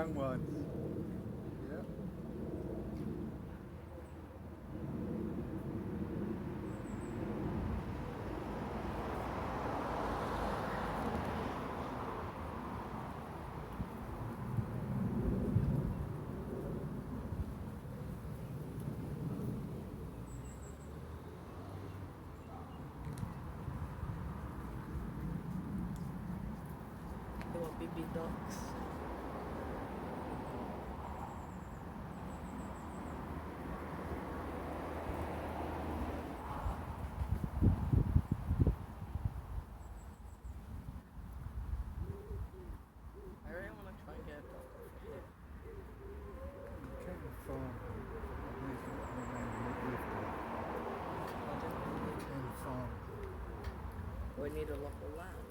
young ones. Yeah. They were baby ducks. I really want to try and get a duck over here. Check the farm. Pardon? In the farm. We need a lot of land.